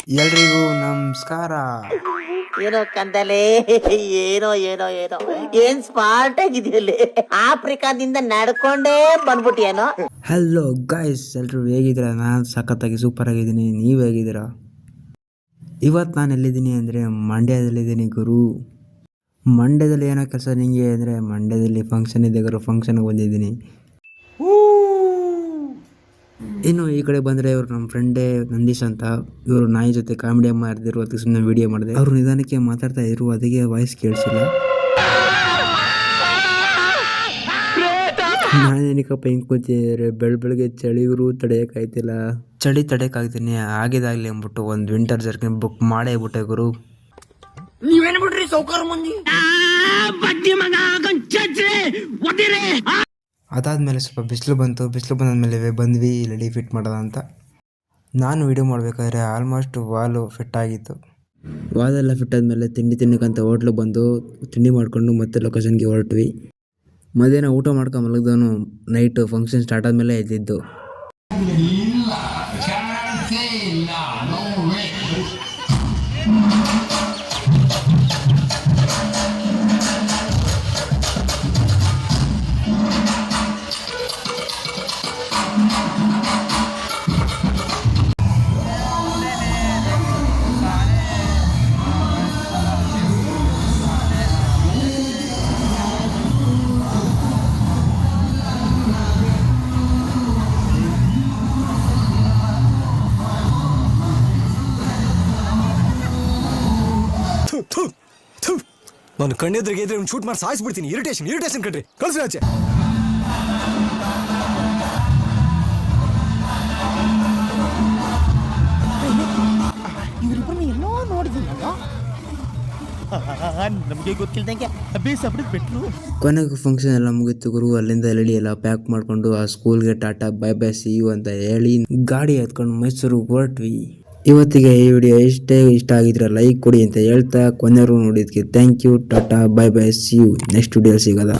ಎಲ್ರಿಗೂ ನಮಸ್ಕಾರ. ಏನೋ ಕಂದಲೆ, ಏನೋ ಏನೋ ಏನೋ ಏನ್ ಸ್ಮಾರ್ಟ್ ಆಗಿದೆಯಲ್ಲಿ. ಆಫ್ರಿಕಾದಿಂದ ನಡ್ಕೊಂಡೇ ಬಂದ್ಬಿಟ್ಟಿಯೇನೋ. ಹಲೋ ಗಾಯ್ಸ್, ಎಲ್ರು ಹೇಗಿದ್ದೀರಾ? ನಾನು ಸಖತ್ತಾಗಿ ಸೂಪರ್ ಆಗಿದ್ದೀನಿ. ನೀವು ಹೇಗಿದ್ದೀರಾ? ಇವತ್ತು ನಾನು ಎಲ್ಲಿದ್ದೀನಿ ಅಂದರೆ ಮಂಡ್ಯದಲ್ಲಿದ್ದೀನಿ ಗುರು. ಮಂಡ್ಯದಲ್ಲಿ ಏನೋ ಕೆಲಸ ನಿಂಗೆ ಅಂದರೆ ಮಂಡ್ಯದಲ್ಲಿ ಫಂಕ್ಷನ್ ಇದೆ ಗುರು. ಫಂಕ್ಷನ್ಗೆ ಬಂದಿದ್ದೀನಿ. ಇನ್ನು ಈ ಕಡೆ ಬಂದರೆ ಇವರು ನಮ್ಮ ಫ್ರೆಂಡೇ ನಂದೀಶ್ ಅಂತ. ಇವರು ನಾಯಿ ಜೊತೆ ಕಾಮಿಡಿ ಮಾಡಿದ್ರು, ಅದಕ್ಕೆ ಸುಮ್ಮನೆ ವಿಡಿಯೋ ಮಾಡಿದೆ. ಅವರು ನಿಧಾನಕ್ಕೆ ಮಾತಾಡ್ತಾ ಇದ್ರು, ಅದಕ್ಕೆ ವಾಯ್ಸ್ ಕೇಳಿಸಿಲ್ಲ. ನಾನೇನಕ್ಕಪ್ಪ ಹಿಂಗೆ ಕೂತಿದ್ರೆ ಬೆಳಗ್ಗೆ ಚಳಿಗರು ತಡೆಯೋಕ್ಕಾಯ್ತಿಲ್ಲ. ಚಳಿ ತಡೆಯೋಕ್ಕಾಗ್ತೀನಿ ಆಗಿದಾಗಲಿ ಅಂದ್ಬಿಟ್ಟು ಒಂದು ವಿಂಟರ್ ಜರ್ಕಿನ್ ಬುಕ್ ಮಾಡೇ ಬಿಟ್ಟೆ ಗುರು. ನೀವೇನು ಬಿಡ್ರಿ ಸೌಕರ್ ಮಂದಿ. ಅದಾದಮೇಲೆ ಸ್ವಲ್ಪ ಬಿಸಿಲು ಬಂದಾದ್ಮೇಲೆ ಬಂದ್ವಿ ರೆಡಿ ಫಿಟ್ ಮಾಡೋದ ಅಂತ. ನಾನು ವಿಡಿಯೋ ಮಾಡಬೇಕಾದ್ರೆ ಆಲ್ಮೋಸ್ಟ್ ವಾಲು ಫಿಟ್ ಆಗಿತ್ತು. ವಾಲೆಲ್ಲ ಫಿಟ್ ಆದಮೇಲೆ ತಿನ್ನಕ್ಕಂತ ಹೋಟ್ಲಿಗೆ ಬಂದು ತಿಂಡಿ ಮಾಡಿಕೊಂಡು ಮತ್ತೆ ಲೊಕೇಶನ್ಗೆ ಹೊರಟ್ವಿ. ಮಧ್ಯಾಹ್ನ ಊಟ ಮಾಡ್ಕೊಂಡು ಮಲಗಿದವನು ನೈಟ್ ಫಂಕ್ಷನ್ ಸ್ಟಾರ್ಟ್ ಆದಮೇಲೆ ಎದ್ದಿದ್ದು. ನಾನು ಕಣ್ಣೆದ್ರಿಗೆ ಇದ್ರೆ ಶೂಟ್ ಮಾಡಿ ಸಾಯಿಸ್ಬಿಡ್ತೀನಿ. ಇರಿಟೇಷನ್ ಕಣ್ರಿ, ಕಳ್ಸಿ ಆಚೆ. ಇವ್ರಿಬ್ಬರನ್ನ ಎಲ್ಲೋ ನೋಡಿದಿಲ್ಲ, ನಮಗೆ ಗೊತ್ತಿಲ್ದಂಗೆ ಬಿಟ್ರು. ಕೊನೆಗೆ ಫಂಕ್ಷನ್ ಎಲ್ಲ ಮುಗಿತು ಗುರು. ಅಲ್ಲಿಂದ ಎಲ್ಲಿ ಎಲ್ಲ ಪ್ಯಾಕ್ ಮಾಡಿಕೊಂಡು ಆ ಸ್ಕೂಲ್ಗೆ tata bye bye see you ಅಂತ ಹೇಳಿ ಗಾಡಿ ಎತ್ಕೊಂಡು ಮೈಸೂರು ಹೊರಟ್ವಿ. ಇವತ್ತಿಗೆ ಈ ವಿಡಿಯೋ ಇಷ್ಟ ಆಗಿದ್ರೆ ಲೈಕ್ ಕೊಡಿ ಅಂತ ಹೇಳ್ತಾ ಕೊನೆಯವರು ನೋಡಿದ್ಕೆ thank you. Tata bye bye see you. Next video ಸಿಗೋದ.